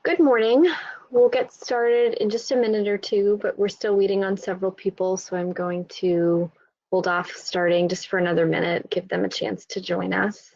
Good morning. We'll get started in just a minute or two, but we're still waiting on several people, so I'm going to hold off starting just for another minute, give them a chance to join us.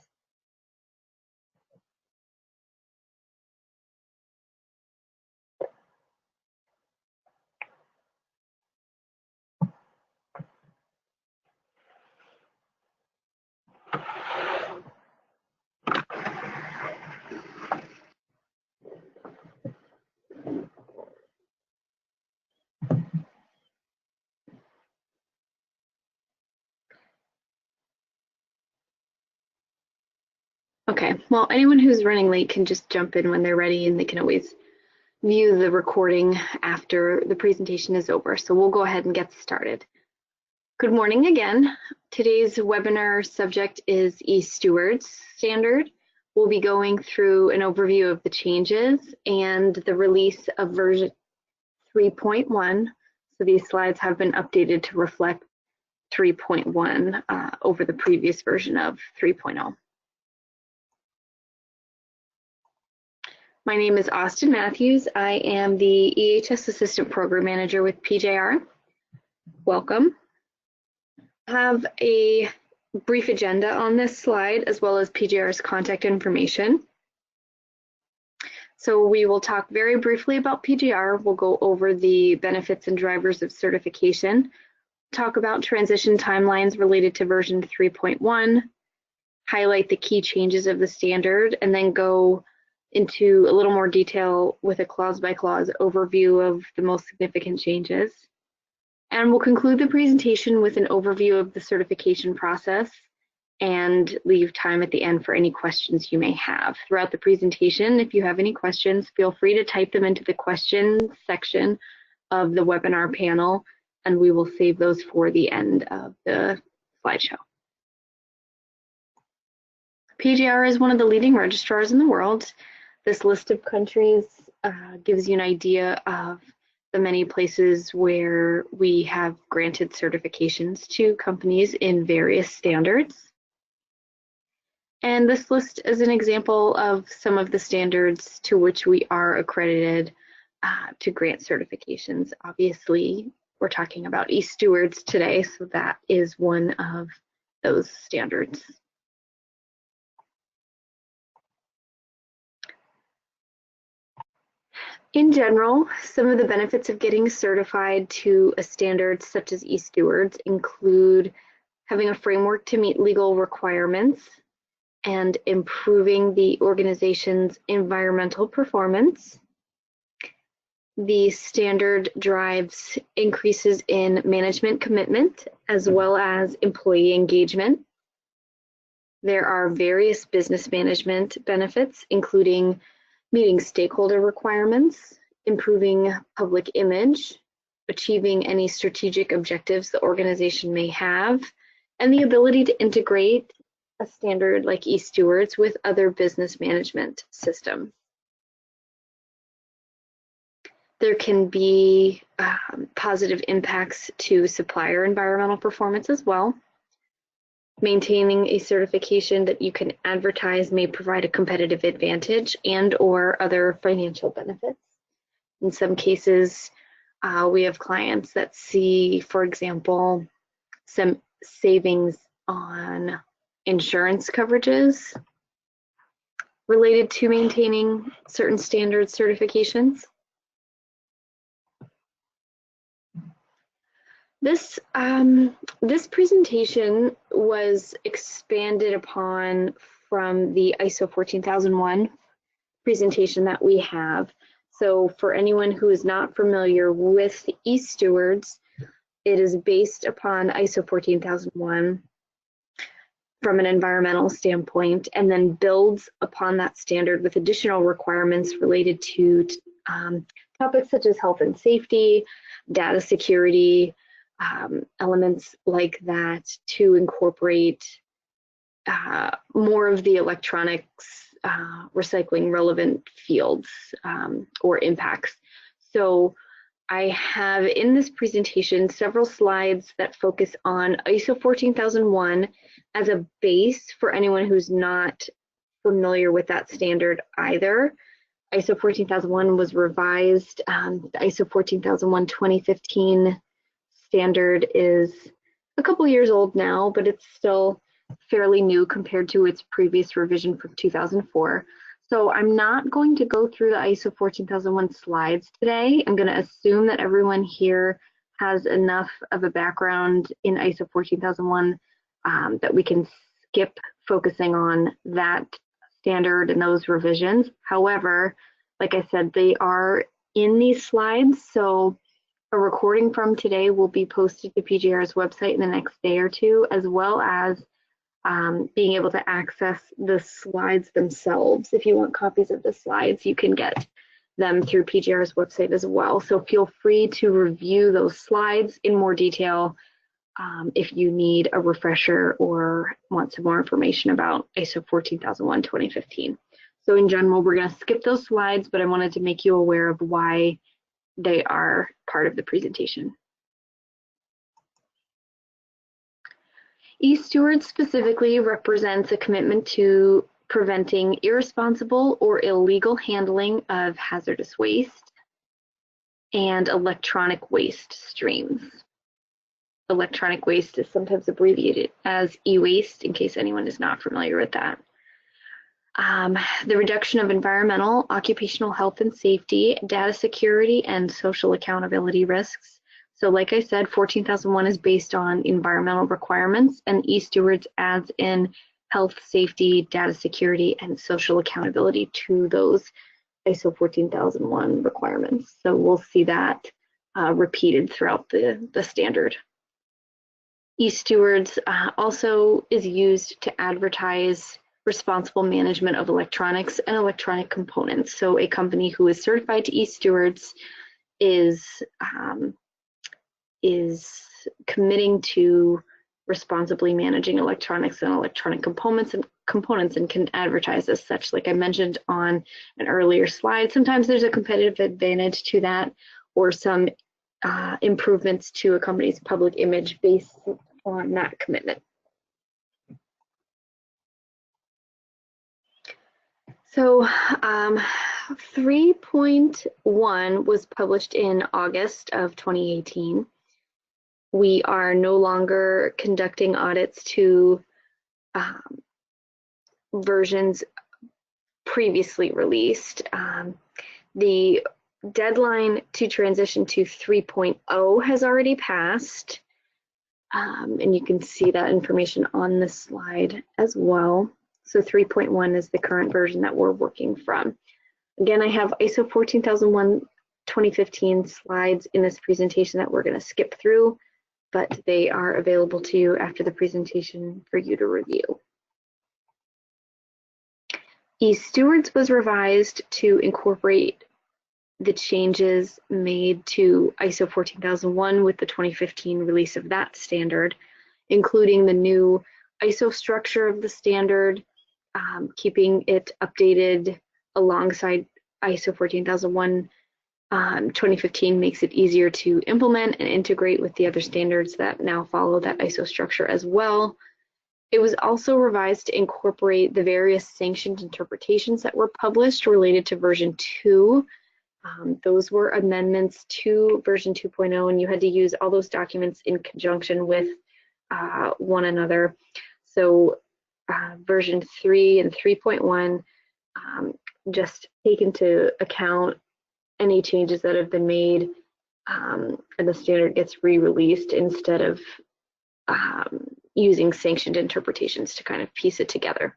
Okay, well, anyone who's running late can just jump in when they're ready, and they can always view the recording after the presentation is over. So we'll go ahead and get started. Good morning again. Today's webinar subject is eStewards standard. We'll be going through an overview of the changes and the release of version 3.1. So these slides have been updated to reflect 3.1 over the previous version of 3.0. My name is Austin Matthews. I am the EHS Assistant Program Manager with PJR. Welcome. I have a brief agenda on this slide, as well as PJR's contact information. So we will talk very briefly about PJR. We'll go over the benefits and drivers of certification, talk about transition timelines related to version 3.1, highlight the key changes of the standard, and then go into a little more detail with a clause-by-clause overview of the most significant changes. And we'll conclude the presentation with an overview of the certification process and leave time at the end for any questions you may have. Throughout the presentation, if you have any questions, feel free to type them into the questions section of the webinar panel, and we will save those for the end of the slideshow. PJR is one of the leading registrars in the world. This list of countries gives you an idea of the many places where we have granted certifications to companies in various standards. And this list is an example of some of the standards to which we are accredited to grant certifications. Obviously, we're talking about eStewards today, so that is one of those standards. In general, some of the benefits of getting certified to a standard such as eStewards include having a framework to meet legal requirements and improving the organization's environmental performance. The standard drives increases in management commitment as well as employee engagement. There are various business management benefits, including meeting stakeholder requirements, improving public image, achieving any strategic objectives the organization may have, and the ability to integrate a standard like eStewards with other business management systems. There can be positive impacts to supplier environmental performance as well. Maintaining a certification that you can advertise may provide a competitive advantage and/or other financial benefits. In some cases, we have clients that see, for example, some savings on insurance coverages related to maintaining certain standard certifications. This presentation was expanded upon from the ISO 14001 presentation that we have. So for anyone who is not familiar with eStewards, it is based upon ISO 14001 from an environmental standpoint, and then builds upon that standard with additional requirements related to topics such as health and safety, data security, elements like that to incorporate more of the electronics recycling relevant fields or impacts. So I have in this presentation several slides that focus on ISO 14001 as a base for anyone who's not familiar with that standard either. ISO 14001 was revised. The ISO 14001-2015 standard is a couple years old now, but it's still fairly new compared to its previous revision from 2004. So I'm not going to go through the ISO 14001 slides today. I'm going to assume that everyone here has enough of a background in ISO 14001 that we can skip focusing on that standard and those revisions. However, like I said, they are in these slides, so a recording from today will be posted to PGR's website in the next day or two, as well as being able to access the slides themselves. If you want copies of the slides, you can get them through PGR's website as well. So feel free to review those slides in more detail if you need a refresher or want some more information about ISO 14001-2015. So in general, we're going to skip those slides, but I wanted to make you aware of why they are part of the presentation. eStewards specifically represents a commitment to preventing irresponsible or illegal handling of hazardous waste and electronic waste streams. Electronic waste is sometimes abbreviated as e-waste, in case anyone is not familiar with that. The reduction of environmental, occupational health and safety, data security, and social accountability risks. So like I said, 14001 is based on environmental requirements, and eStewards adds in health, safety, data security, and social accountability to those ISO 14001 requirements. So we'll see that repeated throughout the standard. eStewards also is used to advertise responsible management of electronics and electronic components. So a company who is certified to eStewards is committing to responsibly managing electronics and electronic components and can advertise as such. Like I mentioned on an earlier slide, sometimes there's a competitive advantage to that, or some improvements to a company's public image based on that commitment. So 3.1 was published in August of 2018. We are no longer conducting audits to versions previously released. The deadline to transition to 3.0 has already passed, and you can see that information on this slide as well. So 3.1 is the current version that we're working from. Again, I have ISO 14001-2015 slides in this presentation that we're going to skip through, but they are available to you after the presentation for you to review. eStewards was revised to incorporate the changes made to ISO 14001 with the 2015 release of that standard, including the new ISO structure of the standard, keeping it updated alongside ISO 14001. 2015 makes it easier to implement and integrate with the other standards that now follow that ISO structure as well. It was also revised to incorporate the various sanctioned interpretations that were published related to version 2. Those were amendments to version 2.0, and you had to use all those documents in conjunction with one another. So version 3 and 3.1 just take into account any changes that have been made, and the standard gets re-released instead of using sanctioned interpretations to kind of piece it together.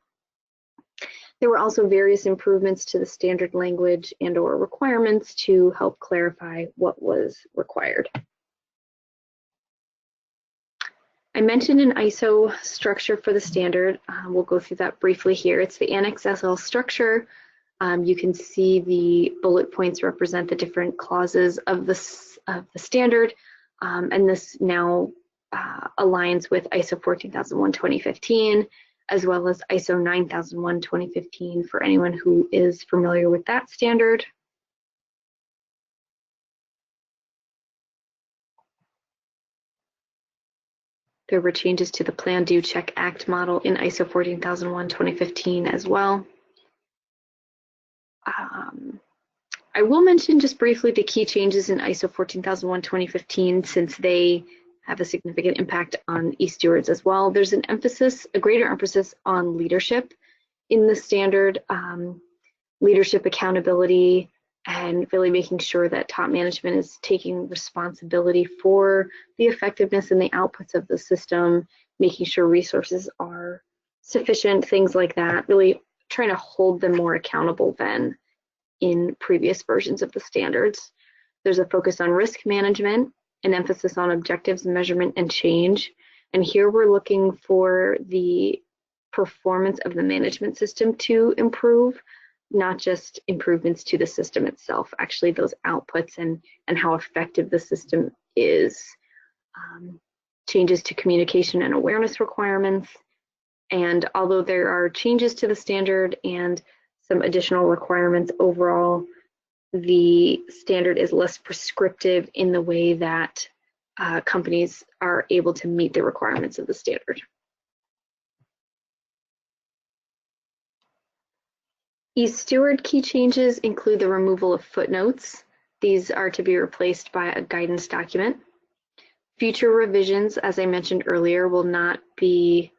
There were also various improvements to the standard language and/or requirements to help clarify what was required. I mentioned an ISO structure for the standard. We'll go through that briefly here. It's the Annex SL structure. You can see the bullet points represent the different clauses of the standard, and this now aligns with ISO 14001-2015, as well as ISO 9001-2015 for anyone who is familiar with that standard. There were changes to the Plan, Do, Check, Act model in ISO 14001-2015 as well. I will mention just briefly the key changes in ISO 14001:2015, since they have a significant impact on eStewards as well. There's a greater emphasis on leadership in the standard, leadership accountability, and really making sure that top management is taking responsibility for the effectiveness and the outputs of the system, making sure resources are sufficient, things like that, really trying to hold them more accountable than in previous versions of the standards. There's a focus on risk management, an emphasis on objectives, measurement, and change. And here we're looking for the performance of the management system to improve, not just improvements to the system itself, actually those outputs and how effective the system is. Changes to communication and awareness requirements. And although there are changes to the standard and some additional requirements overall, the standard is less prescriptive in the way that companies are able to meet the requirements of the standard. eSteward key changes include the removal of footnotes. These are to be replaced by a guidance document. Future revisions, as I mentioned earlier, will not be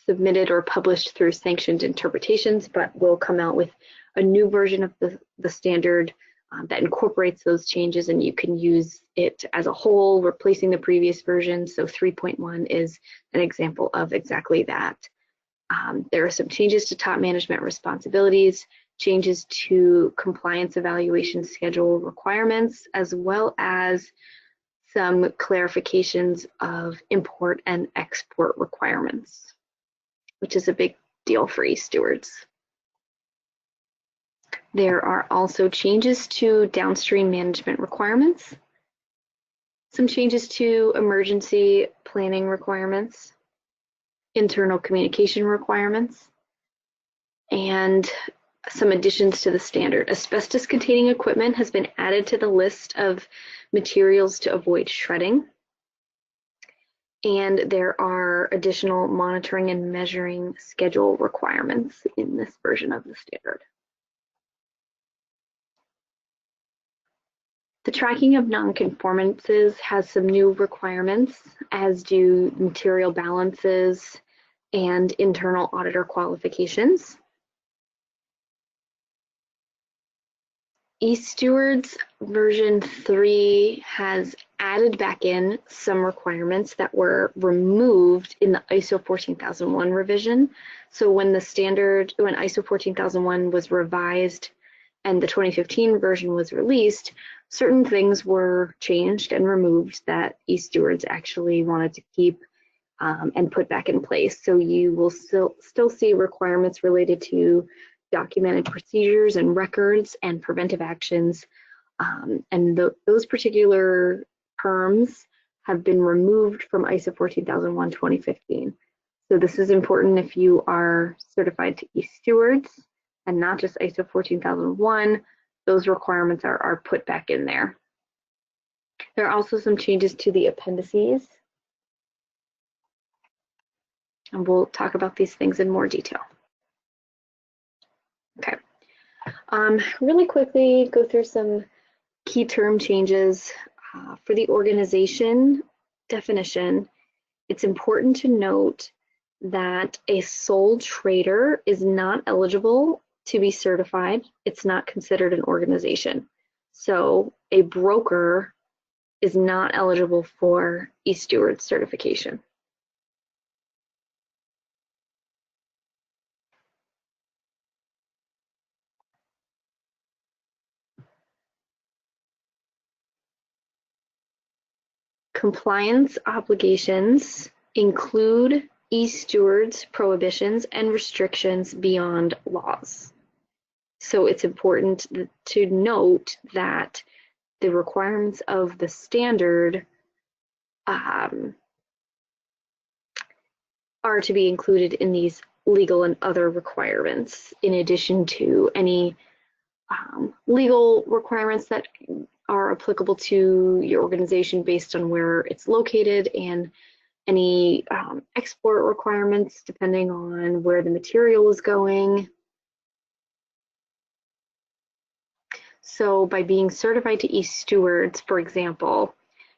submitted or published through sanctioned interpretations, but will come out with a new version of the standard that incorporates those changes, and you can use it as a whole, replacing the previous version. So 3.1 is an example of exactly that. There are some changes to top management responsibilities, changes to compliance evaluation schedule requirements, as well as some clarifications of import and export requirements, which is a big deal for eStewards. There are also changes to downstream management requirements, some changes to emergency planning requirements, internal communication requirements, and some additions to the standard. Asbestos-containing equipment has been added to the list of materials to avoid shredding. And there are additional monitoring and measuring schedule requirements in this version of the standard. The tracking of nonconformances has some new requirements, as do material balances and internal auditor qualifications. eStewards version 3 has added back in some requirements that were removed in the ISO 14001 revision. So when ISO 14001 was revised and the 2015 version was released, certain things were changed and removed that eStewards actually wanted to keep and put back in place. So you will still see requirements related to documented procedures and records and preventive actions. And those particular terms have been removed from ISO 14001 2015. So this is important if you are certified to eStewards and not just ISO 14001. Those requirements are put back in there. There are also some changes to the appendices. And we'll talk about these things in more detail. Okay, really quickly go through some key term changes. For the organization definition, it's important to note that a sole trader is not eligible to be certified. It's not considered an organization. So a broker is not eligible for eStewards certification. Compliance obligations include eStewards prohibitions and restrictions beyond laws. So it's important to note that the requirements of the standard are to be included in these legal and other requirements, in addition to any legal requirements that are applicable to your organization based on where it's located, and any export requirements depending on where the material is going. So by being certified to eStewards, for example,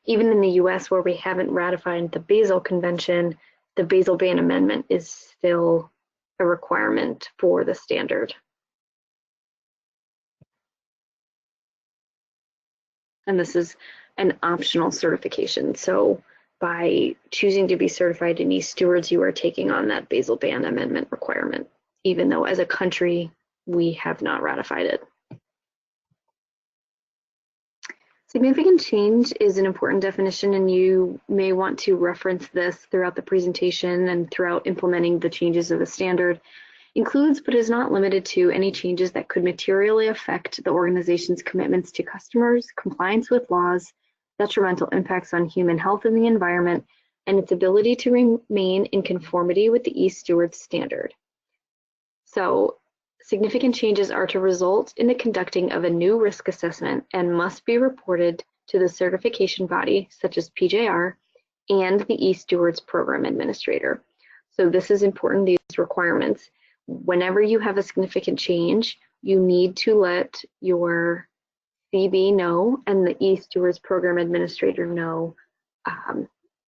even in the US where we haven't ratified the Basel Convention, the Basel Ban Amendment is still a requirement for the standard. And this is an optional certification. So by choosing to be certified in eStewards, you are taking on that Basel Ban Amendment requirement, even though as a country, we have not ratified it. Significant change is an important definition, and you may want to reference this throughout the presentation and throughout implementing the changes of the standard. Includes but is not limited to any changes that could materially affect the organization's commitments to customers, compliance with laws, detrimental impacts on human health and the environment, and its ability to remain in conformity with the eStewards standard. So, significant changes are to result in the conducting of a new risk assessment and must be reported to the certification body, such as PJR, and the eStewards program administrator. So this is important, these requirements. Whenever you have a significant change, you need to let your CB know and the eStewards program administrator know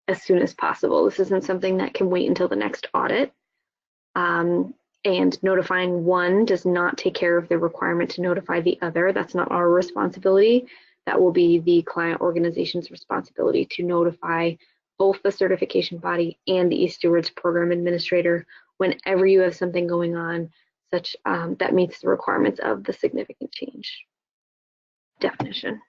as soon as possible. This isn't something that can wait until the next audit. And notifying one does not take care of the requirement to notify the other. That's not our responsibility. That will be the client organization's responsibility to notify both the certification body and the eStewards program administrator whenever you have something going on such that meets the requirements of the significant change definition.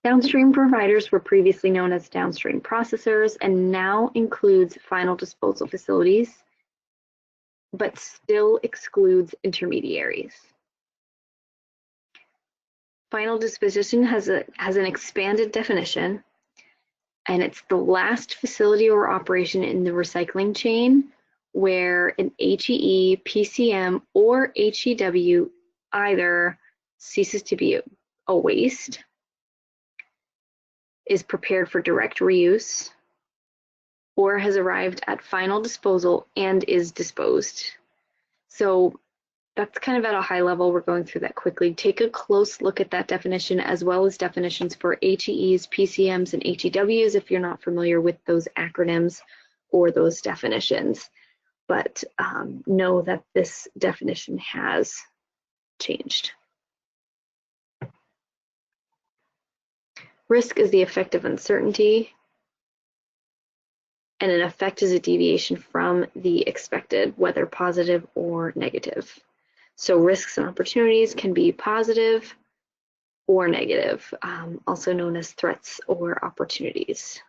Downstream providers were previously known as downstream processors and now includes final disposal facilities, but still excludes intermediaries. Final disposition has an expanded definition, and it's the last facility or operation in the recycling chain where an HEE, PCM, or HEW either ceases to be a waste, is prepared for direct reuse, or has arrived at final disposal and is disposed. So that's kind of at a high level. We're going through that quickly. Take a close look at that definition as well as definitions for HEEs, PCMs, and HEWs if you're not familiar with those acronyms or those definitions. But know that this definition has changed. Risk is the effect of uncertainty, and an effect is a deviation from the expected, whether positive or negative. So risks and opportunities can be positive or negative, also known as threats or opportunities.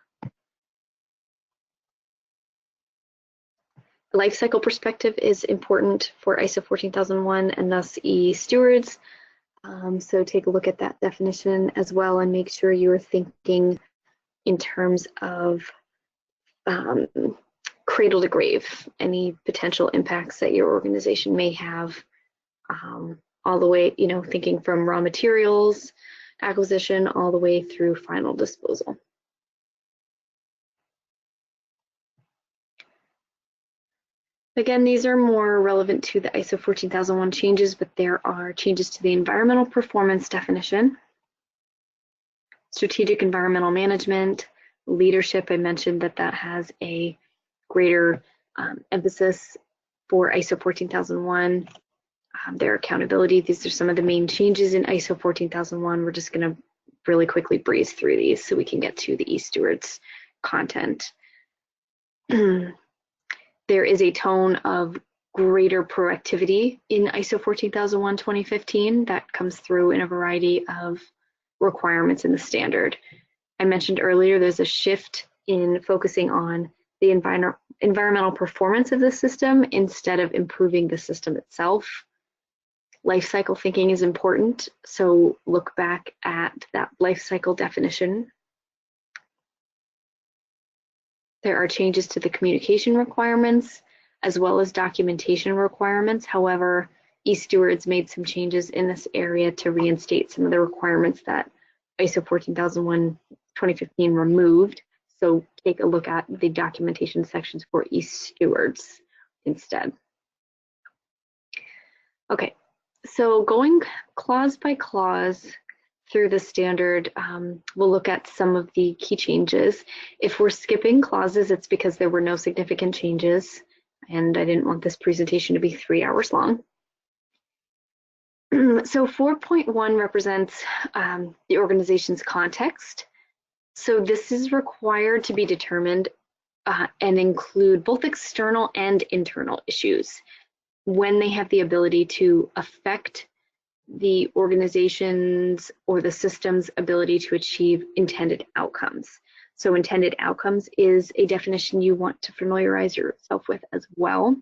Lifecycle perspective is important for ISO 14001 and thus eStewards. So take a look at that definition as well and make sure you're thinking in terms of cradle to grave, any potential impacts that your organization may have, all the way, thinking from raw materials acquisition all the way through final disposal. Again, these are more relevant to the ISO 14001 changes, but there are changes to the environmental performance definition, strategic environmental management, leadership. I mentioned that has a greater emphasis for ISO 14001. Their accountability. These are some of the main changes in ISO 14001. We're just going to really quickly breeze through these so we can get to the eStewards content. There is a tone of greater proactivity in ISO 14001 2015 that comes through in a variety of requirements in the standard. I mentioned earlier there's a shift in focusing on the environmental performance of the system instead of improving the system itself. Life cycle thinking is important, so look back at that life cycle definition. There are changes to the communication requirements as well as documentation requirements. However, eStewards made some changes in this area to reinstate some of the requirements that ISO 14001 2015 removed. So take a look at the documentation sections for eStewards instead. Okay, So going clause by clause through the standard, we'll look at some of the key changes. If we're skipping clauses, it's because there were no significant changes, and I didn't want this presentation to be 3 hours long. So 4.1 represents the organization's context. So this is required to be determined and include both external and internal issues when they have the ability to affect the organization's or the system's ability to achieve intended outcomes. So intended outcomes is a definition you want to familiarize yourself with as well.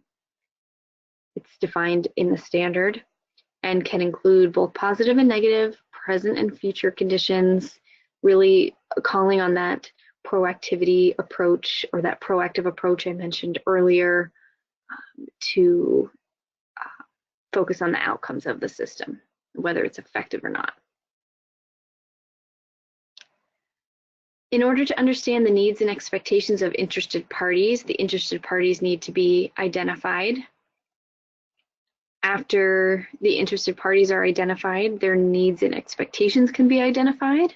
It's defined in the standard and can include both positive and negative, present and future conditions, really calling on that proactivity approach or that proactive approach I mentioned earlier to focus on the outcomes of the system, whether it's effective or not. In order to understand the needs and expectations of interested parties, the interested parties need to be identified. After the interested parties are identified, their needs and expectations can be identified,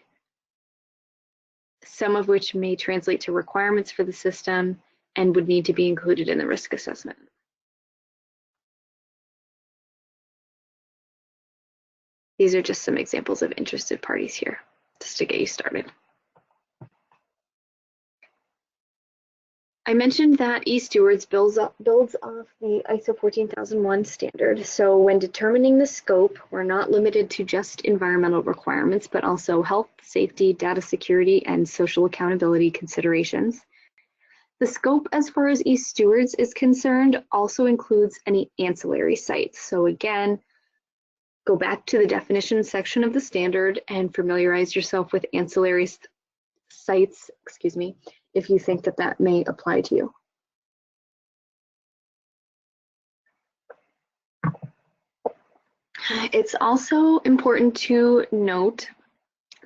some of which may translate to requirements for the system and would need to be included in the risk assessment. These are just some examples of interested parties here, just to get you started. I mentioned that eStewards builds off the ISO 14001 standard. So when determining the scope, we're not limited to just environmental requirements, but also health, safety, data security, and social accountability considerations. The scope as far as eStewards is concerned also includes any ancillary sites. So again, go back to the definition section of the standard and familiarize yourself with ancillary sites, if you think that that may apply to you. It's also important to note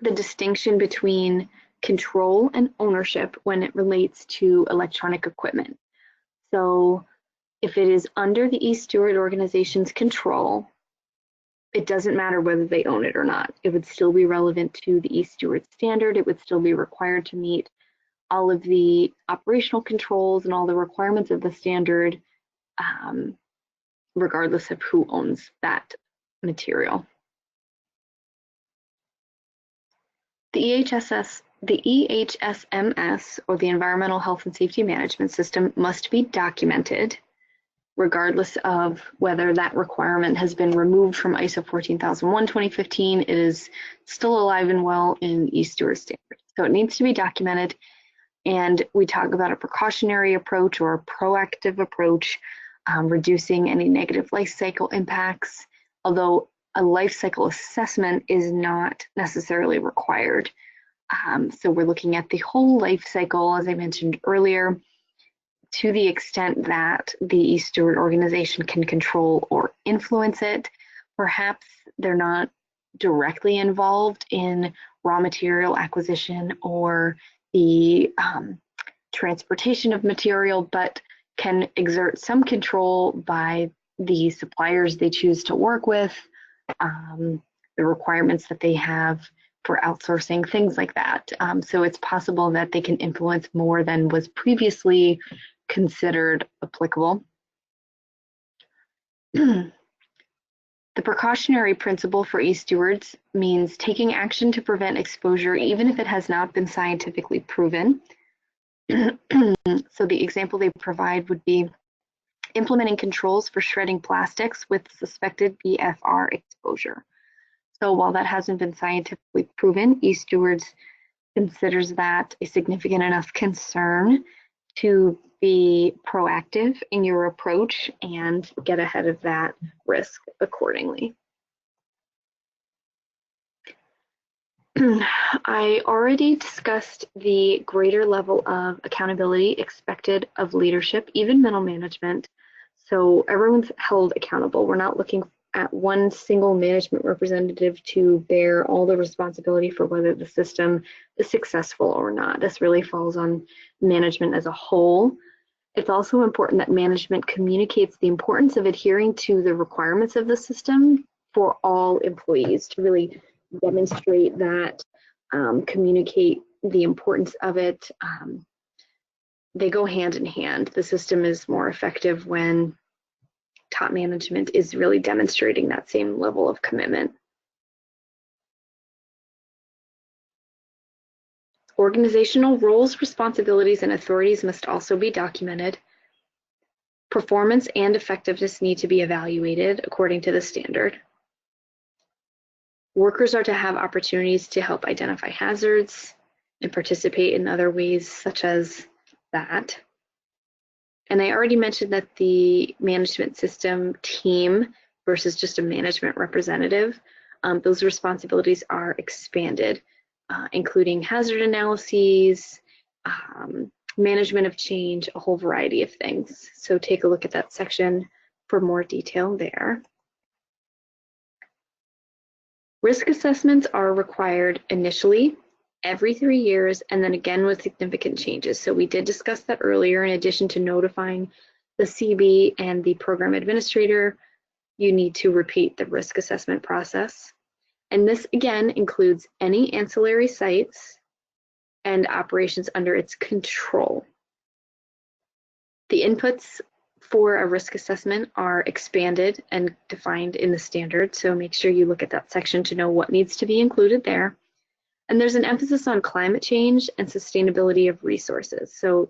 the distinction between control and ownership when it relates to electronic equipment. So if it is under the eSteward organization's control, it doesn't matter whether they own it or not. It would still be relevant to the eSteward standard. It would still be required to meet all of the operational controls and all the requirements of the standard, regardless of who owns that material. The EHSMS, or the Environmental Health and Safety Management System, must be documented, regardless of whether that requirement has been removed from ISO 14001:2015. It is still alive and well in eSteward standard. So it needs to be documented. And we talk about a precautionary approach or a proactive approach, reducing any negative life cycle impacts, although a life cycle assessment is not necessarily required. So we're looking at the whole life cycle, as I mentioned earlier, to the extent that the eSteward organization can control or influence it. Perhaps they're not directly involved in raw material acquisition or the transportation of material, but can exert some control by the suppliers they choose to work with, the requirements that they have for outsourcing, things like that. So it's possible that they can influence more than was previously considered applicable. The precautionary principle for eStewards means taking action to prevent exposure even if it has not been scientifically proven. So the example they provide would be implementing controls for shredding plastics with suspected BFR exposure. So while that hasn't been scientifically proven, eStewards considers that a significant enough concern to be proactive in your approach and get ahead of that risk accordingly. I already discussed the greater level of accountability expected of leadership, even middle management. So everyone's held accountable. We're not looking at one single management representative to bear all the responsibility for whether the system is successful or not. This really falls on management as a whole. It's also important that management communicates the importance of adhering to the requirements of the system for all employees to really demonstrate that, communicate the importance of it. They go hand in hand. The system is more effective when top management is really demonstrating that same level of commitment. Organizational roles, responsibilities, and authorities must also be documented. Performance and effectiveness need to be evaluated according to the standard. Workers are to have opportunities to help identify hazards and participate in other ways such as that. And I already mentioned that the management system team versus just a management representative, those responsibilities are expanded, including hazard analyses, management of change, a whole variety of things. So take a look at that section for more detail there. Risk assessments are required initially every 3 years and then again with significant changes. So we did discuss that earlier. In addition to notifying the CB and the program administrator, you need to repeat the risk assessment process. And this again includes any ancillary sites and operations under its control. The inputs for a risk assessment are expanded and defined in the standard, so make sure you look at that section to know what needs to be included there. And there's an emphasis on climate change and sustainability of resources. So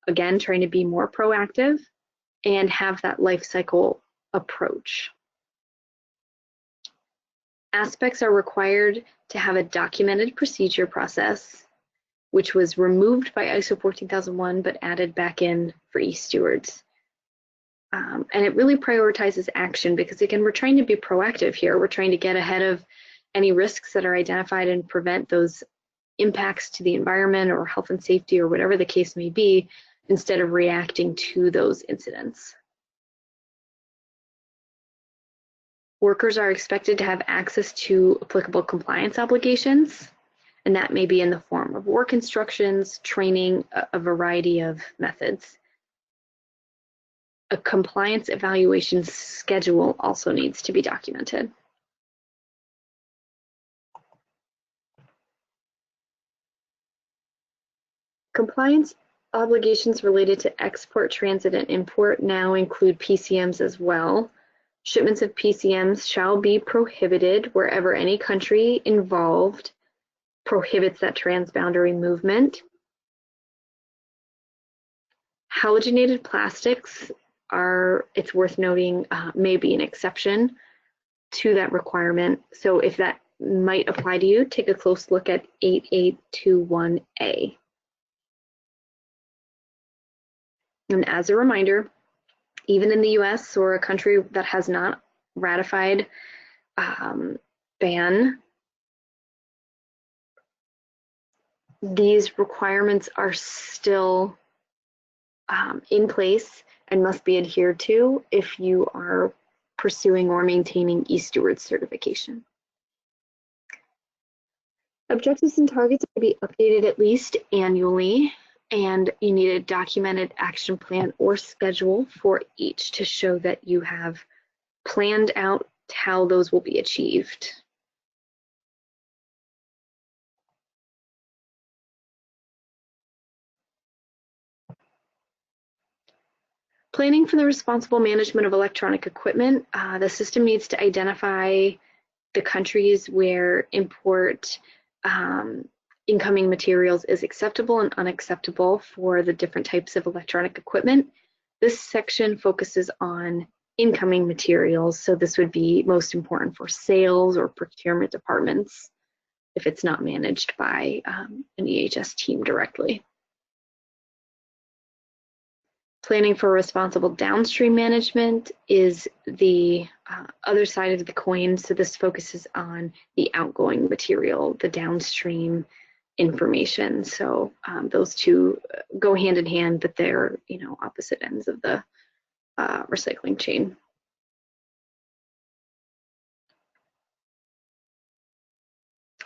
again, trying to be more proactive and have that life cycle approach. Aspects are required to have a documented procedure process, which was removed by ISO 14001 but added back in for eStewards. And it really prioritizes action because, again, we're trying to be proactive here. We're trying to get ahead of any risks that are identified and prevent those impacts to the environment or health and safety or whatever the case may be, instead of reacting to those incidents. Workers are expected to have access to applicable compliance obligations, and that may be in the form of work instructions, training, a variety of methods. A compliance evaluation schedule also needs to be documented. Compliance obligations related to export, transit, and import now include PCMs as well. Shipments of PCMs shall be prohibited wherever any country involved prohibits that transboundary movement. Halogenated plastics are, it's worth noting, may be an exception to that requirement. So if that might apply to you, take a close look at 8821A. And as a reminder, even in the US or a country that has not ratified ban, these requirements are still in place and must be adhered to if you are pursuing or maintaining eStewards certification. Objectives and targets are to be updated at least annually, and you need a documented action plan or schedule for each to show that you have planned out how those will be achieved. Planning for the responsible management of electronic equipment. The system needs to identify the countries where import incoming materials is acceptable and unacceptable for the different types of electronic equipment. This section focuses on incoming materials, so this would be most important for sales or procurement departments if it's not managed by an EHS team directly. Planning for responsible downstream management is the other side of the coin. So this focuses on the outgoing material, the downstream information. So those two go hand in hand, but they're, opposite ends of the recycling chain.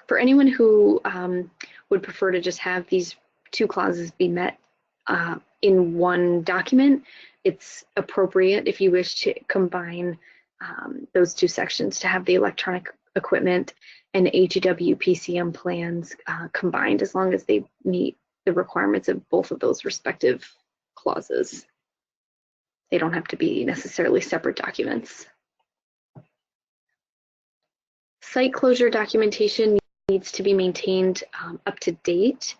For anyone who would prefer to just have these two clauses be met in one document, it's appropriate if you wish to combine those two sections to have the electronic equipment and HEW PCM plans combined, as long as they meet the requirements of both of those respective clauses. They don't have to be necessarily separate documents. Site closure documentation needs to be maintained up to date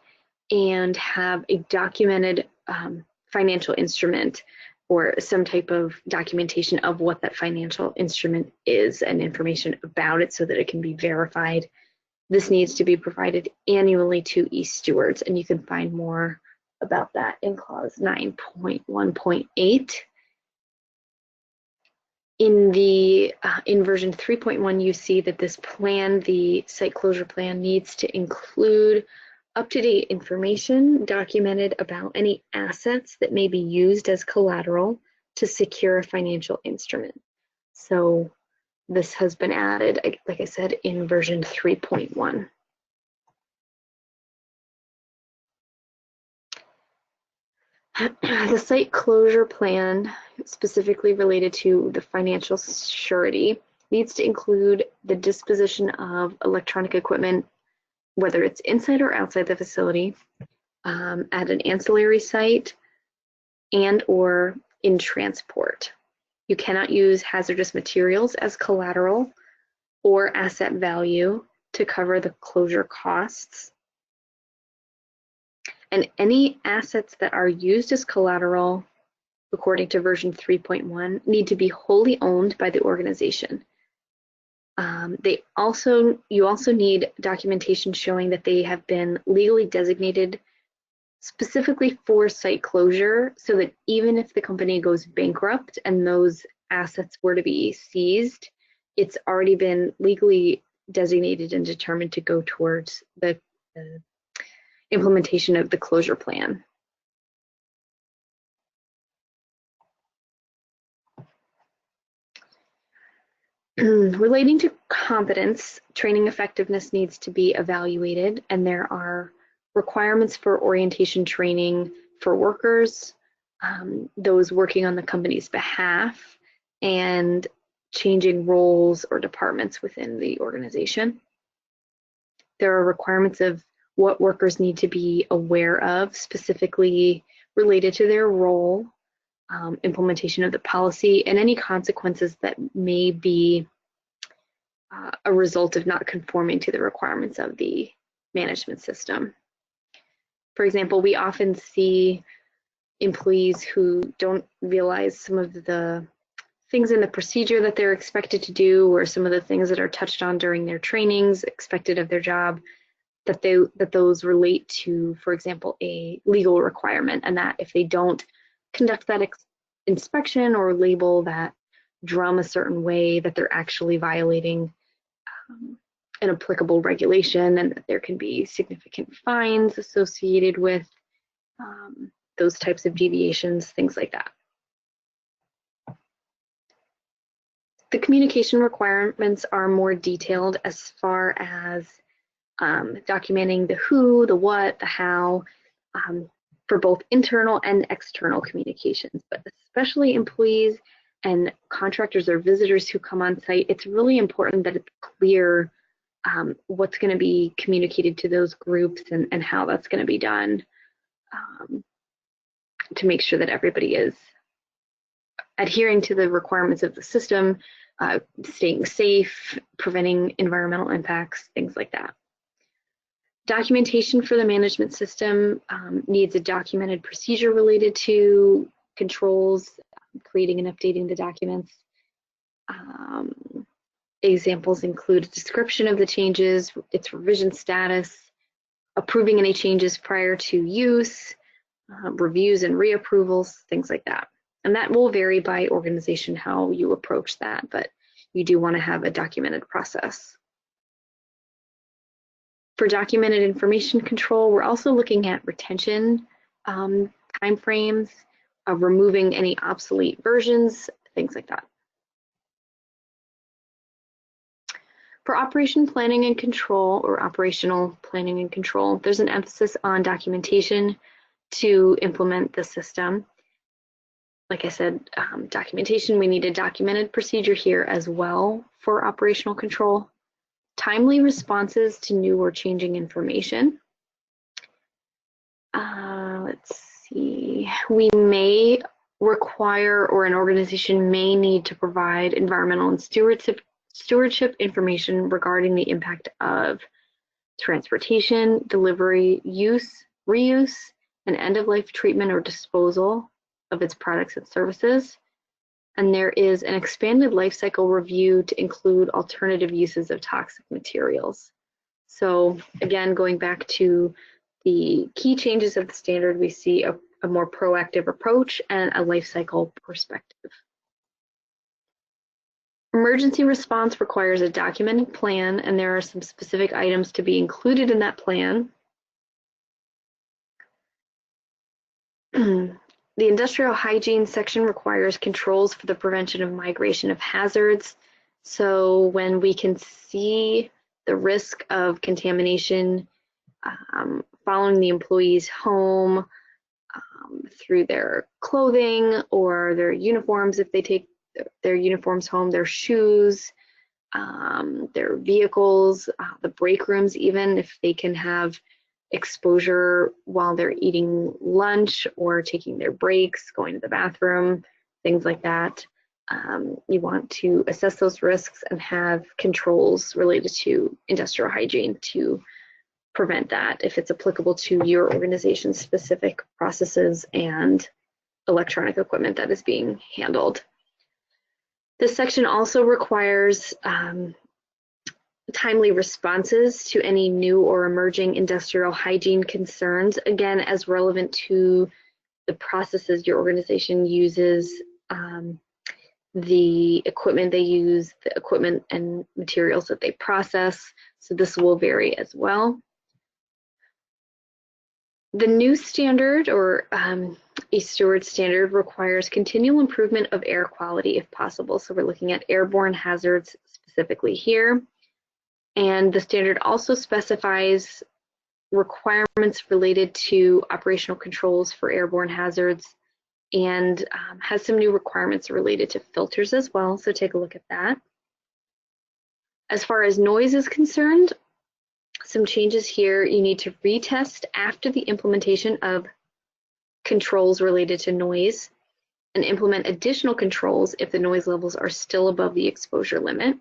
and have a documented financial instrument or some type of documentation of what that financial instrument is and information about it so that it can be verified. This needs to be provided annually to eStewards, and you can find more about that in clause 9.1.8. In version 3.1, you see that this plan, the site closure plan, needs to include up-to-date information documented about any assets that may be used as collateral to secure a financial instrument. So this has been added, like I said, in version 3.1. The site closure plan, specifically related to the financial surety, needs to include the disposition of electronic equipment, whether it's inside or outside the facility, at an ancillary site, and or in transport. You cannot use hazardous materials as collateral or asset value to cover the closure costs. And any assets that are used as collateral, according to version 3.1, need to be wholly owned by the organization. You also need documentation showing that they have been legally designated specifically for site closure, so that even if the company goes bankrupt and those assets were to be seized, it's already been legally designated and determined to go towards the implementation of the closure plan. Relating to competence, training effectiveness needs to be evaluated, and there are requirements for orientation training for workers, those working on the company's behalf, and changing roles or departments within the organization. There are requirements of what workers need to be aware of, specifically related to their role, implementation of the policy, and any consequences that may be a result of not conforming to the requirements of the management system. For example, we often see employees who don't realize some of the things in the procedure that they're expected to do, or some of the things that are touched on during their trainings expected of their job, that those relate to, for example, a legal requirement, and that if they don't conduct that inspection or label that drum a certain way, that they're actually violating an applicable regulation, and that there can be significant fines associated with those types of deviations, things like that. The communication requirements are more detailed as far as documenting the who, the what, the how, for both internal and external communications, but especially employees and contractors or visitors who come on site. It's really important that it's clear what's going to be communicated to those groups and how that's going to be done, to make sure that everybody is adhering to the requirements of the system, staying safe, preventing environmental impacts, things like that. Documentation for the management system needs a documented procedure related to controls, creating and updating the documents. Examples include a description of the changes, its revision status, approving any changes prior to use, reviews and reapprovals, things like that. And that will vary by organization how you approach that, but you do want to have a documented process. For documented information control, we're also looking at retention timeframes, removing any obsolete versions, things like that. For operation planning and control, or operational planning and control, there's an emphasis on documentation to implement the system. like I said, documentation, we need a documented procedure here as well for operational control. Timely responses to new or changing information. Let's see, we may require, or an organization may need to provide environmental and stewardship information regarding the impact of transportation, delivery, use, reuse, and end-of-life treatment or disposal of its products and services. And there is an expanded lifecycle review to include alternative uses of toxic materials. So again, going back to the key changes of the standard, we see a more proactive approach and a lifecycle perspective. Emergency response requires a documented plan, and there are some specific items to be included in that plan. The industrial hygiene section requires controls for the prevention of migration of hazards. So when we can see the risk of contamination following the employee's home through their clothing or their uniforms, if they take their uniforms home, their shoes, their vehicles, the break rooms, even if they can have exposure while they're eating lunch or taking their breaks, going to the bathroom, things like that. You want to assess those risks and have controls related to industrial hygiene to prevent that if it's applicable to your organization's specific processes and electronic equipment that is being handled. This section also requires timely responses to any new or emerging industrial hygiene concerns, again, as relevant to the processes your organization uses, the equipment they use, the equipment and materials that they process. So this will vary as well. The new standard, or eStewards standard, requires continual improvement of air quality if possible. So we're looking at airborne hazards specifically here. And the standard also specifies requirements related to operational controls for airborne hazards, and has some new requirements related to filters as well. So take a look at that. As far as noise is concerned, some changes here. You need to retest after the implementation of controls related to noise and implement additional controls if the noise levels are still above the exposure limit.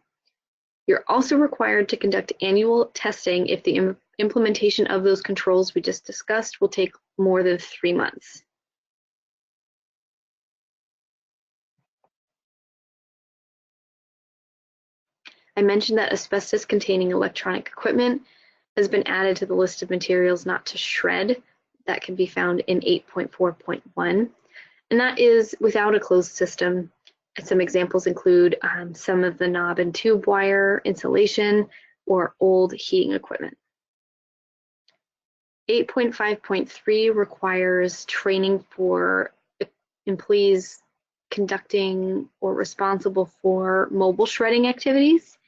You're also required to conduct annual testing if the implementation of those controls we just discussed will take more than 3 months. I mentioned that asbestos-containing electronic equipment has been added to the list of materials not to shred. That can be found in 8.4.1, and that is without a closed system. Some examples include some of the knob and tube wire insulation or old heating equipment. 8.5.3 requires training for employees conducting or responsible for mobile shredding activities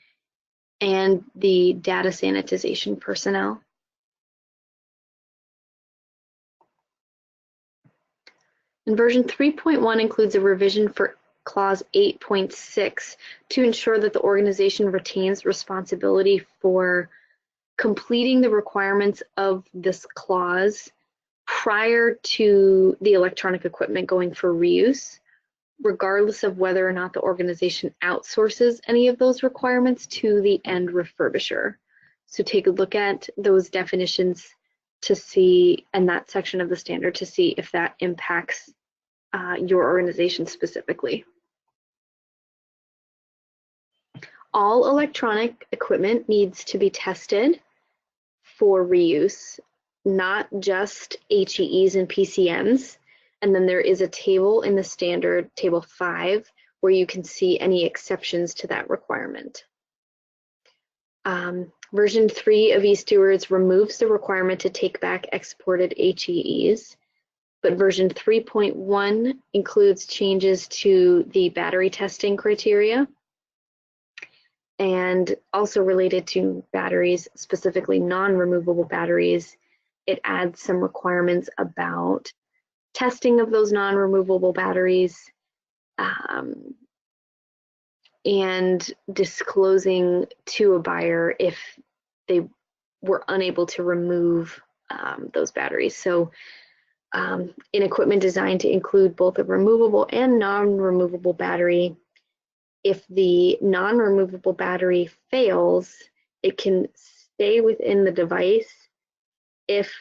and the data sanitization personnel. And version 3.1 includes a revision for Clause 8.6 to ensure that the organization retains responsibility for completing the requirements of this clause prior to the electronic equipment going for reuse, regardless of whether or not the organization outsources any of those requirements to the end refurbisher. So take a look at those definitions to see, and that section of the standard, to see if that impacts your organization specifically. All electronic equipment needs to be tested for reuse, not just HEEs and PCMs. And then there is a table in the standard, table 5, where you can see any exceptions to that requirement. Version 3 of eStewards removes the requirement to take back exported HEEs, but version 3.1 includes changes to the battery testing criteria, and also related to batteries, specifically non-removable batteries. It adds some requirements about testing of those non-removable batteries and disclosing to a buyer if they were unable to remove those batteries. So in equipment designed to include both a removable and non-removable battery, if the non-removable battery fails, it can stay within the device if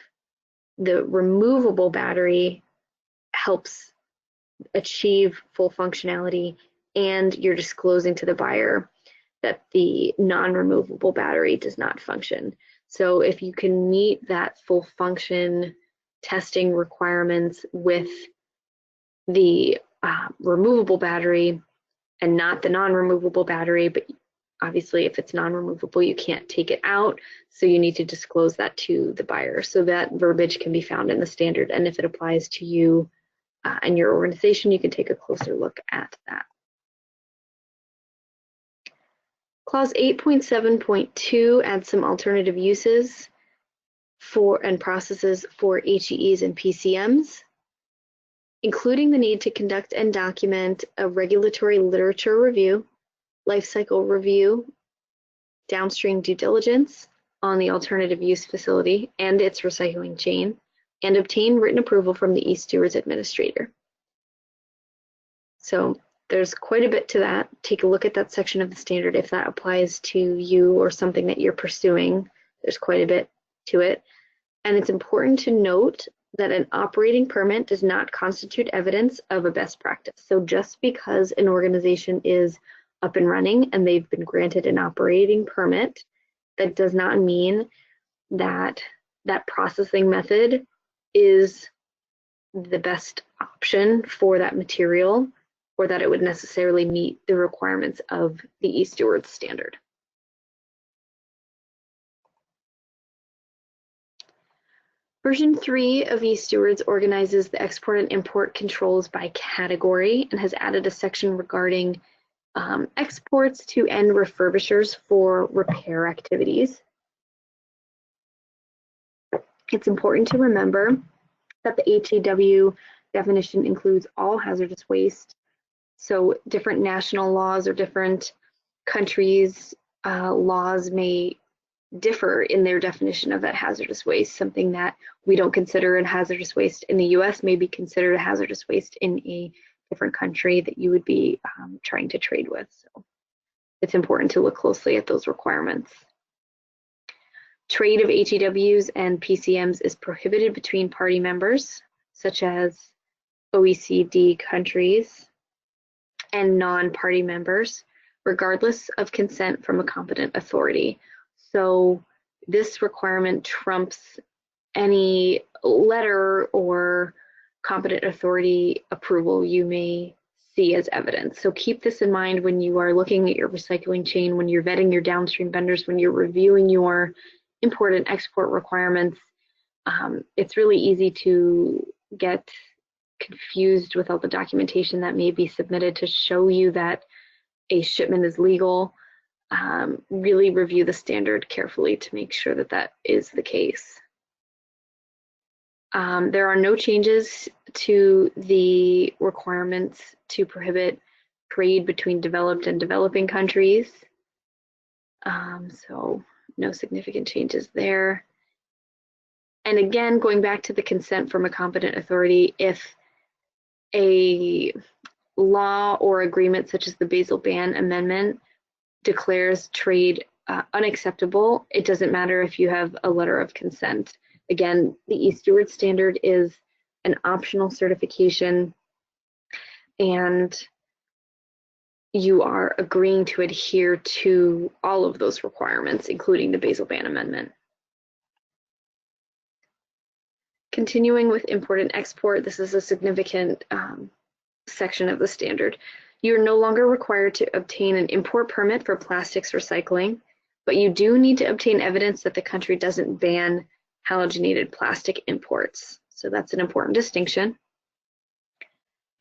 the removable battery helps achieve full functionality and you're disclosing to the buyer that the non-removable battery does not function. So if you can meet that full function testing requirements with the removable battery and not the non-removable battery, but obviously if it's non-removable, you can't take it out, so you need to disclose that to the buyer. So that verbiage can be found in the standard, and if it applies to you and your organization, you can take a closer look at that. Clause 8.7.2 adds some alternative uses for and processes for HEEs and PCMs, including the need to conduct and document a regulatory literature review, life cycle review, downstream due diligence on the alternative use facility and its recycling chain, and obtain written approval from the eStewards administrator. So there's quite a bit to that. Take a look at that section of the standard if that applies to you or something that you're pursuing. There's quite a bit to it. And it's important to note that an operating permit does not constitute evidence of a best practice. So just because an organization is up and running and they've been granted an operating permit, that does not mean that that processing method is the best option for that material or that it would necessarily meet the requirements of the eStewards standard. Version 3 of eStewards organizes the export and import controls by category and has added a section regarding exports to end refurbishers for repair activities. It's important to remember that the HEW definition includes all hazardous waste. So different national laws or different countries' laws may differ in their definition of that hazardous waste. Something that we don't consider a hazardous waste in the US may be considered a hazardous waste in a different country that you would be trying to trade with. So it's important to look closely at those requirements. Trade of HEWs and PCMs is prohibited between party members, such as OECD countries and non-party members, regardless of consent from a competent authority. So this requirement trumps any letter or competent authority approval you may see as evidence. So keep this in mind when you are looking at your recycling chain, when you're vetting your downstream vendors, when you're reviewing your import and export requirements. It's really easy to get confused with all the documentation that may be submitted to show you that a shipment is legal. Really review the standard carefully to make sure that that is the case. There are no changes to the requirements to prohibit trade between developed and developing countries. So no significant changes there. And again, going back to the consent from a competent authority, if a law or agreement such as the Basel Ban Amendment declares trade unacceptable, it doesn't matter if you have a letter of consent. Again, the eStewards standard is an optional certification, and you are agreeing to adhere to all of those requirements, including the Basel Ban Amendment. Continuing with import and export, this is a significant section of the standard. You are no longer required to obtain an import permit for plastics recycling, but you do need to obtain evidence that the country doesn't ban halogenated plastic imports. So that's an important distinction.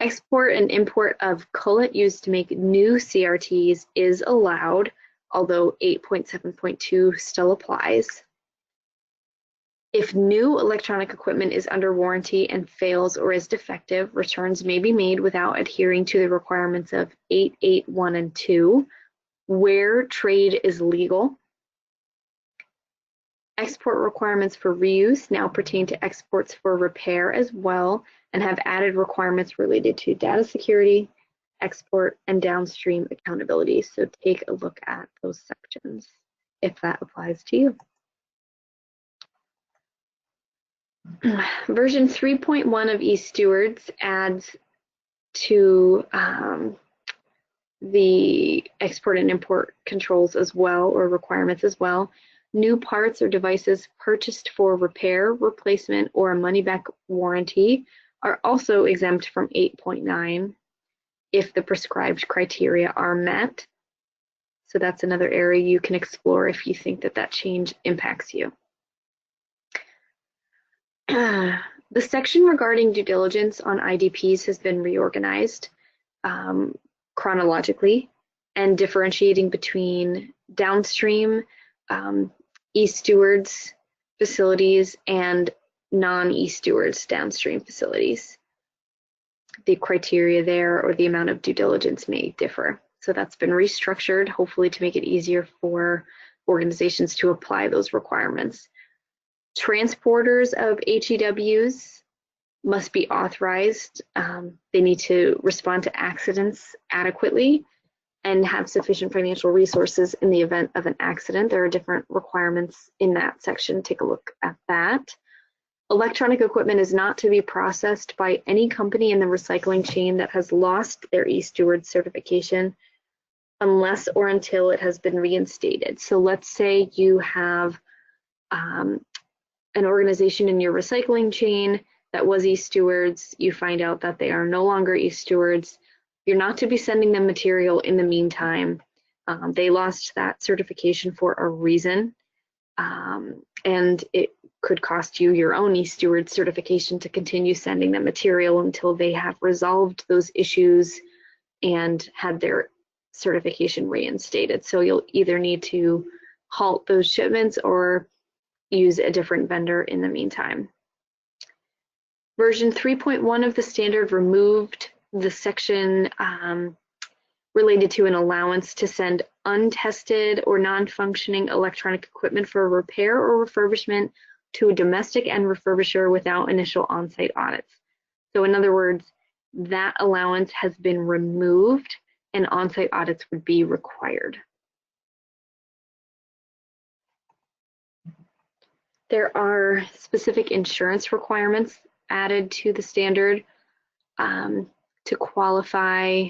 Export and import of cullet used to make new CRTs is allowed, although 8.7.2 still applies. If new electronic equipment is under warranty and fails or is defective, returns may be made without adhering to the requirements of 8.8.1 and 2, where trade is legal. Export requirements for reuse now pertain to exports for repair as well, and have added requirements related to data security, export, and downstream accountability. So take a look at those sections if that applies to you. Version 3.1 of eStewards adds to the export and import controls as well, or requirements as well. New parts or devices purchased for repair, replacement, or a money-back warranty are also exempt from 8.9 if the prescribed criteria are met. So that's another area you can explore if you think that that change impacts you. The section regarding due diligence on IDPs has been reorganized chronologically and differentiating between downstream eStewards facilities and non-eStewards downstream facilities. The criteria there or the amount of due diligence may differ. So that's been restructured, hopefully to make it easier for organizations to apply those requirements. Transporters of HEWs must be authorized. They need to respond to accidents adequately and have sufficient financial resources in the event of an accident. There are different requirements in that section. Take a look at that. Electronic equipment is not to be processed by any company in the recycling chain that has lost their eStewards certification unless or until it has been reinstated. So let's say you have an organization in your recycling chain that was eStewards, you find out that they are no longer eStewards, you're not to be sending them material in the meantime. They lost that certification for a reason, and it could cost you your own eStewards certification to continue sending them material until they have resolved those issues and had their certification reinstated. So you'll either need to halt those shipments or use a different vendor in the meantime. Version 3.1 of the standard removed the section related to an allowance to send untested or non-functioning electronic equipment for repair or refurbishment to a domestic end refurbisher without initial on-site audits. So in other words, that allowance has been removed and on-site audits would be required. There are specific insurance requirements added to the standard to qualify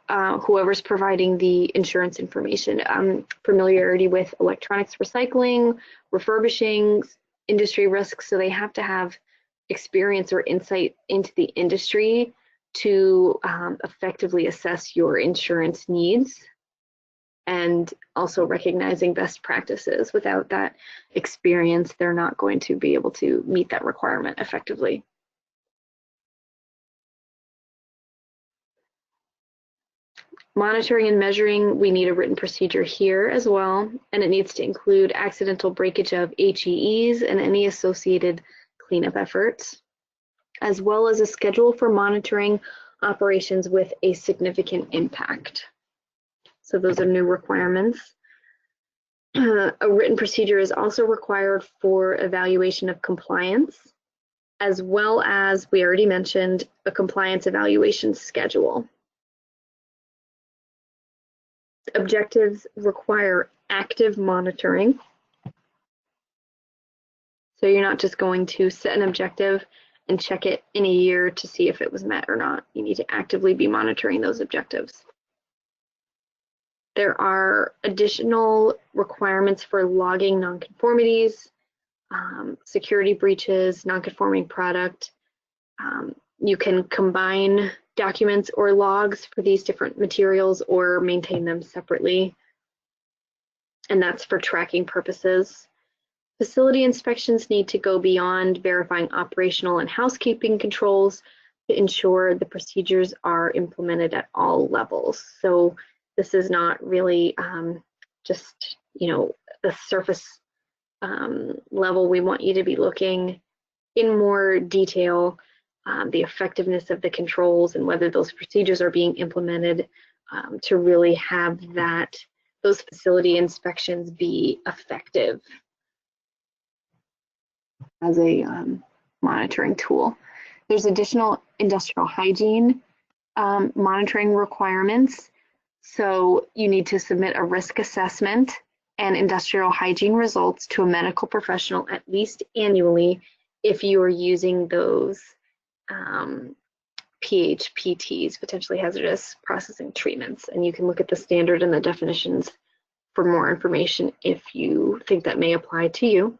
whoever's providing the insurance information. Familiarity with electronics recycling, refurbishing, industry risks, so they have to have experience or insight into the industry to effectively assess your insurance needs, and also recognizing best practices. Without that experience, they're not going to be able to meet that requirement effectively. Monitoring and measuring, we need a written procedure here as well, and it needs to include accidental breakage of HEEs and any associated cleanup efforts, as well as a schedule for monitoring operations with a significant impact. So those are new requirements. A written procedure is also required for evaluation of compliance, as well as, we already mentioned, a compliance evaluation schedule. Objectives require active monitoring. So you're not just going to set an objective and check it in a year to see if it was met or not. You need to actively be monitoring those objectives. There are additional requirements for logging nonconformities, security breaches, nonconforming product. You can combine documents or logs for these different materials or maintain them separately, and that's for tracking purposes. Facility inspections need to go beyond verifying operational and housekeeping controls to ensure the procedures are implemented at all levels. So this is not really just, the surface level, we want you to be looking in more detail the effectiveness of the controls and whether those procedures are being implemented to really have those facility inspections be effective as a monitoring tool. There's additional industrial hygiene monitoring requirements. So you need to submit a risk assessment and industrial hygiene results to a medical professional at least annually if you are using those PHPTs, potentially hazardous processing treatments. And you can look at the standard and the definitions for more information if you think that may apply to you.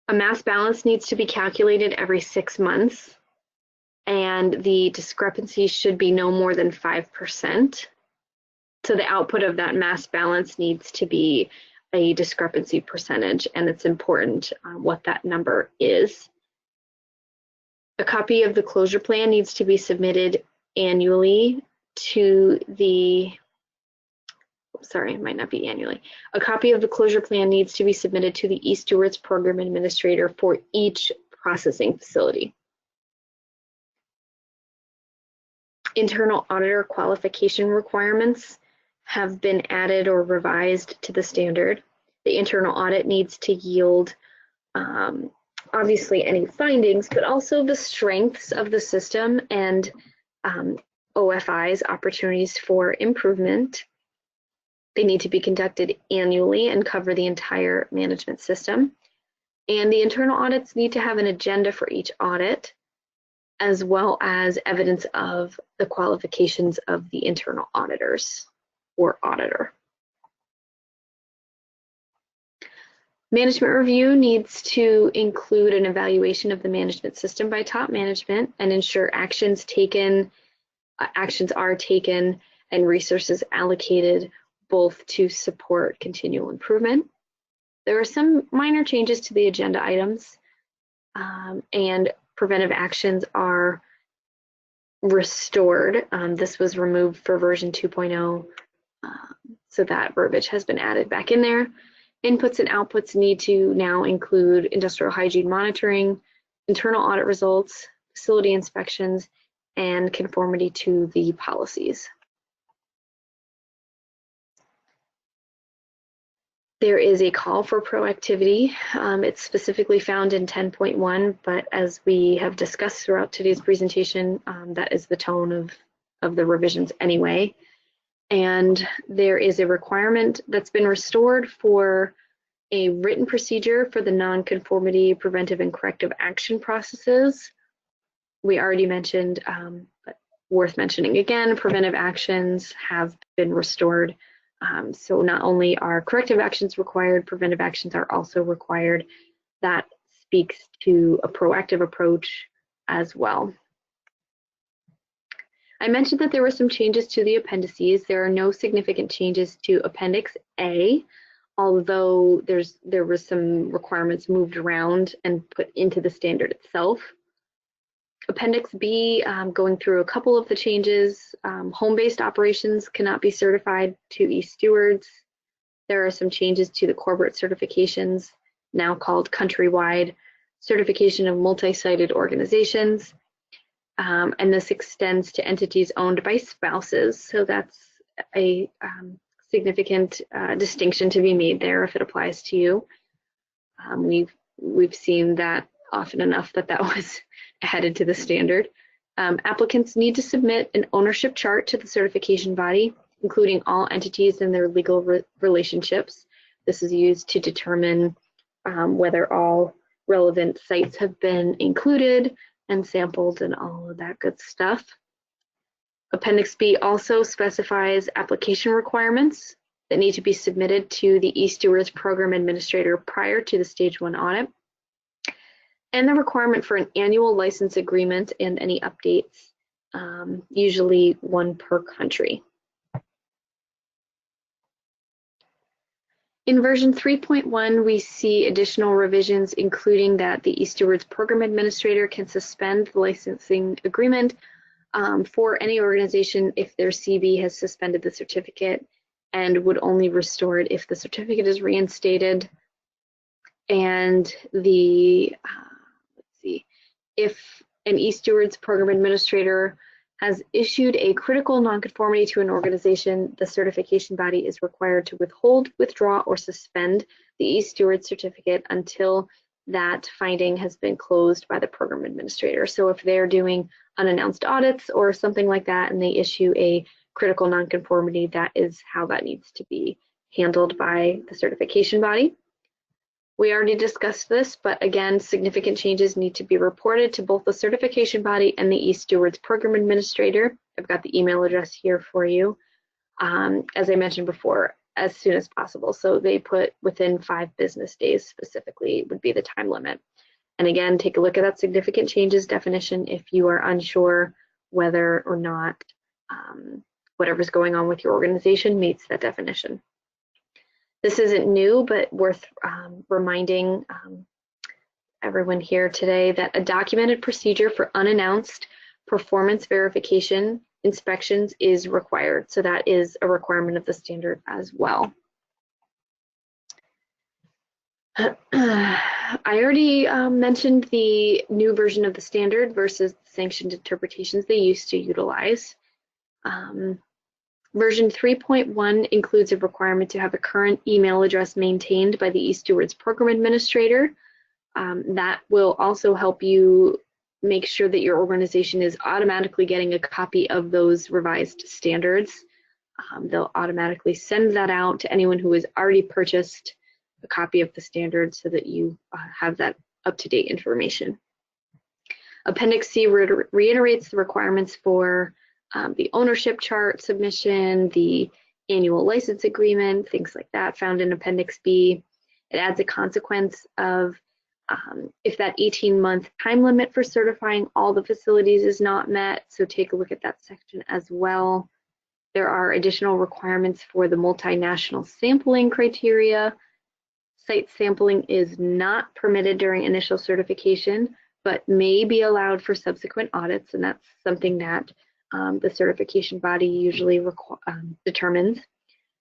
A mass balance needs to be calculated every 6 months, and the discrepancy should be no more than 5%. So the output of that mass balance needs to be a discrepancy percentage, and it's important what that number is. A copy of the closure plan needs to be submitted annually to the, sorry, it might not be annually. A copy of the closure plan needs to be submitted to the eStewards program administrator for each processing facility. Internal auditor qualification requirements have been added or revised to the standard. The internal audit needs to yield obviously any findings, but also the strengths of the system and OFI's opportunities for improvement. They need to be conducted annually and cover the entire management system. And the internal audits need to have an agenda for each audit, as well as evidence of the qualifications of the internal auditors or auditor. Management review needs to include an evaluation of the management system by top management and ensure actions are taken and resources allocated both to support continual improvement. There are some minor changes to the agenda items, and preventive actions are restored. This was removed for version 2.0, so that verbiage has been added back in there. Inputs and outputs need to now include industrial hygiene monitoring, internal audit results, facility inspections, and conformity to the policies. There is a call for proactivity. It's specifically found in 10.1, but as we have discussed throughout today's presentation, that is the tone of the revisions anyway. And there is a requirement that's been restored for a written procedure for the nonconformity, preventive, and corrective action processes. We already mentioned, but worth mentioning again, preventive actions have been restored. So not only are corrective actions required, preventive actions are also required. That speaks to a proactive approach as well. I mentioned that there were some changes to the appendices. There are no significant changes to Appendix A, although there were some requirements moved around and put into the standard itself. Appendix B, going through a couple of the changes. Home-based operations cannot be certified to eStewards. There are some changes to the corporate certifications, now called countrywide certification of multi-sited organizations. And this extends to entities owned by spouses. So that's a significant distinction to be made there if it applies to you. We've seen that often enough that was added to the standard. Applicants need to submit an ownership chart to the certification body, including all entities and their legal relationships. This is used to determine whether all relevant sites have been included and sampled and all of that good stuff. Appendix B also specifies application requirements that need to be submitted to the eStewards program administrator prior to the stage 1 audit, and the requirement for an annual license agreement and any updates, usually one per country. In version 3.1, we see additional revisions, including that the eStewards program administrator can suspend the licensing agreement for any organization if their CB has suspended the certificate, and would only restore it if the certificate is reinstated. And the, let's see, if an eStewards program administrator has issued a critical nonconformity to an organization, the certification body is required to withhold, withdraw, or suspend the eStewards certificate until that finding has been closed by the program administrator. So if they're doing unannounced audits or something like that and they issue a critical nonconformity, that is how that needs to be handled by the certification body. We already discussed this, but again, significant changes need to be reported to both the certification body and the eStewards program administrator. I've got the email address here for you. As I mentioned before, as soon as possible. So they put within 5 business days specifically would be the time limit. And again, take a look at that significant changes definition if you are unsure whether or not whatever's going on with your organization meets that definition. This isn't new, but worth reminding everyone here today that a documented procedure for unannounced performance verification inspections is required. So that is a requirement of the standard as well. I already mentioned the new version of the standard versus the sanctioned interpretations they used to utilize. Version 3.1 includes a requirement to have a current email address maintained by the eStewards program administrator. That will also help you make sure that your organization is automatically getting a copy of those revised standards. They'll automatically send that out to anyone who has already purchased a copy of the standard so that you have that up-to-date information. Appendix C reiterates the requirements for the ownership chart submission, the annual license agreement, things like that found in Appendix B. It adds a consequence of if that 18-month time limit for certifying all the facilities is not met, so take a look at that section as well. There are additional requirements for the multinational sampling criteria. Site sampling is not permitted during initial certification, but may be allowed for subsequent audits, and that's something that the certification body usually determines.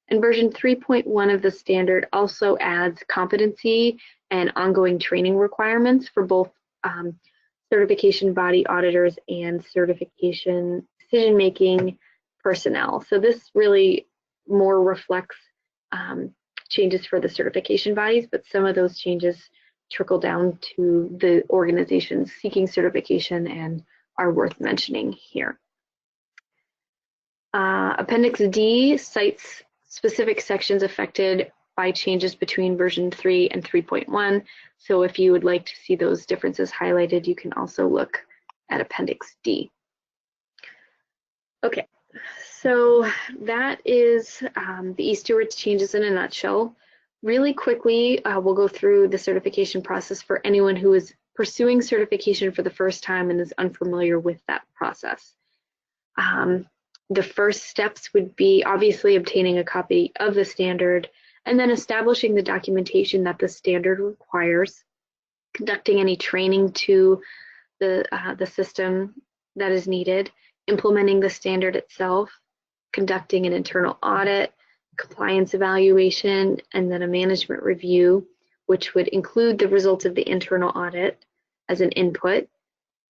And version 3.1 of the standard also adds competency and ongoing training requirements for both certification body auditors and certification decision-making personnel. So this really more reflects changes for the certification bodies, but some of those changes trickle down to the organizations seeking certification and are worth mentioning here. Appendix D cites specific sections affected by changes between version 3 and 3.1. So if you would like to see those differences highlighted, you can also look at Appendix D. Okay, so that is the eStewards changes in a nutshell. Really quickly, we'll go through the certification process for anyone who is pursuing certification for the first time and is unfamiliar with that process. The first steps would be obviously obtaining a copy of the standard and then establishing the documentation that the standard requires, conducting any training to the system that is needed, implementing the standard itself, conducting an internal audit, compliance evaluation, and then a management review, which would include the results of the internal audit as an input.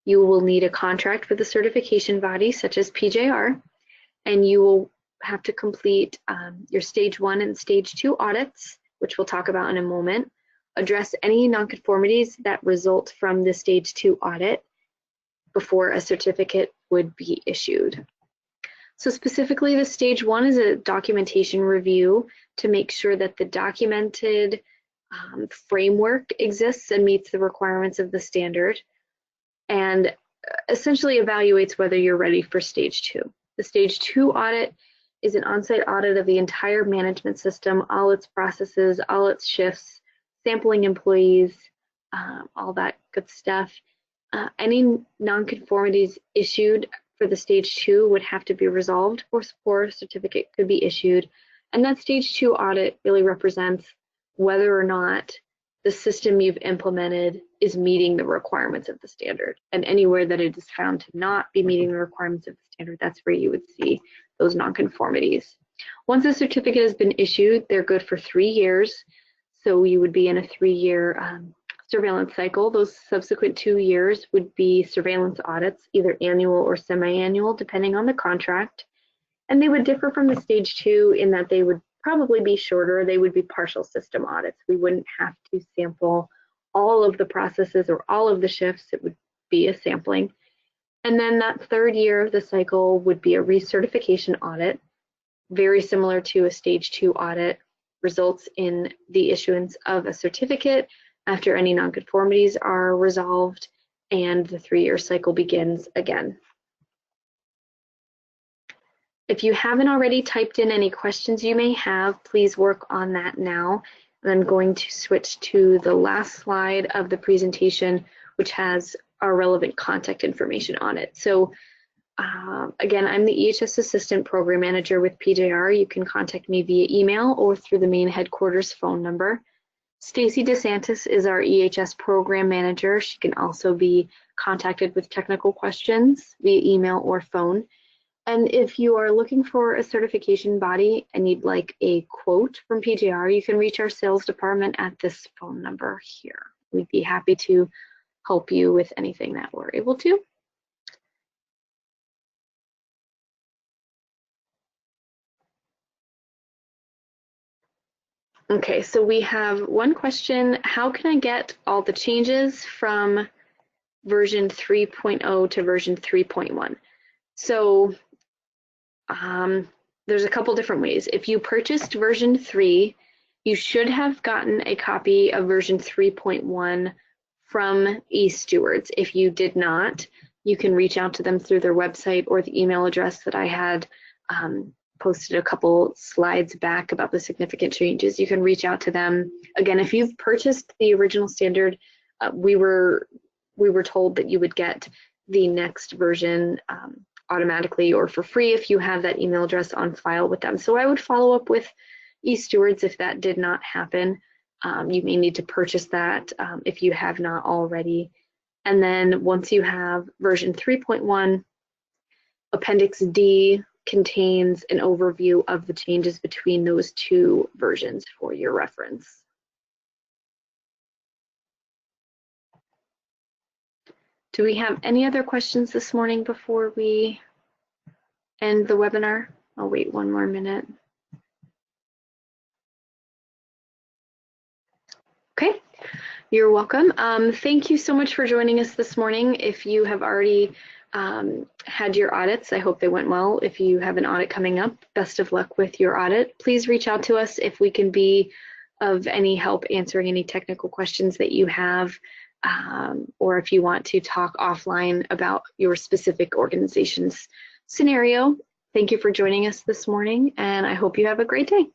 You will need a contract with the certification body, such as PJR, and you will have to complete your stage 1 and stage 2 audits, which we'll talk about in a moment, address any nonconformities that result from the stage 2 audit before a certificate would be issued. So specifically, the stage 1 is a documentation review to make sure that the documented framework exists and meets the requirements of the standard, and essentially evaluates whether you're ready for stage 2. The stage 2 audit is an on-site audit of the entire management system, all its processes, all its shifts, sampling employees, all that good stuff. Any nonconformities issued for the stage 2 would have to be resolved before a certificate could be issued. And that stage 2 audit really represents whether or not the system you've implemented is meeting the requirements of the standard. And anywhere that it is found to not be meeting the requirements of the standard, that's where you would see those nonconformities. Once a certificate has been issued, they're good for 3 years. So you would be in a 3-year surveillance cycle. Those subsequent 2 years would be surveillance audits, either annual or semi-annual, depending on the contract. And they would differ from the stage 2 in that they would probably be shorter. They would be partial system audits. We wouldn't have to sample all of the processes or all of the shifts. It would be a sampling. And then that 3rd year of the cycle would be a recertification audit, very similar to a stage 2 audit, results in the issuance of a certificate after any nonconformities are resolved, and the 3-year cycle begins again. If you haven't already typed in any questions you may have, please work on that now. I'm going to switch to the last slide of the presentation, which has our relevant contact information on it. So again, I'm the EHS Assistant Program Manager with PJR. You can contact me via email or through the main headquarters phone number. Stacy DeSantis is our EHS Program Manager. She can also be contacted with technical questions via email or phone. And if you are looking for a certification body and you'd like a quote from PJR, you can reach our sales department at this phone number here. We'd be happy to help you with anything that we're able to. Okay, so we have one question. How can I get all the changes from version 3.0 to version 3.1? So there's a couple different ways. If you purchased version 3, you should have gotten a copy of version 3.1 from eStewards. If you did not, you can reach out to them through their website or the email address that I had posted a couple slides back about the significant changes. You can reach out to them. Again, if you've purchased the original standard, we were told that you would get the next version automatically or for free if you have that email address on file with them. So I would follow up with eStewards if that did not happen. You may need to purchase that if you have not already. And then once you have version 3.1, Appendix D contains an overview of the changes between those 2 versions for your reference. Do we have any other questions this morning before we end the webinar? I'll wait one more minute. Okay, you're welcome. Thank you so much for joining us this morning. If you have already had your audits, I hope they went well. If you have an audit coming up, best of luck with your audit. Please reach out to us if we can be of any help answering any technical questions that you have, or if you want to talk offline about your specific organization's scenario. Thank you for joining us this morning, and I hope you have a great day.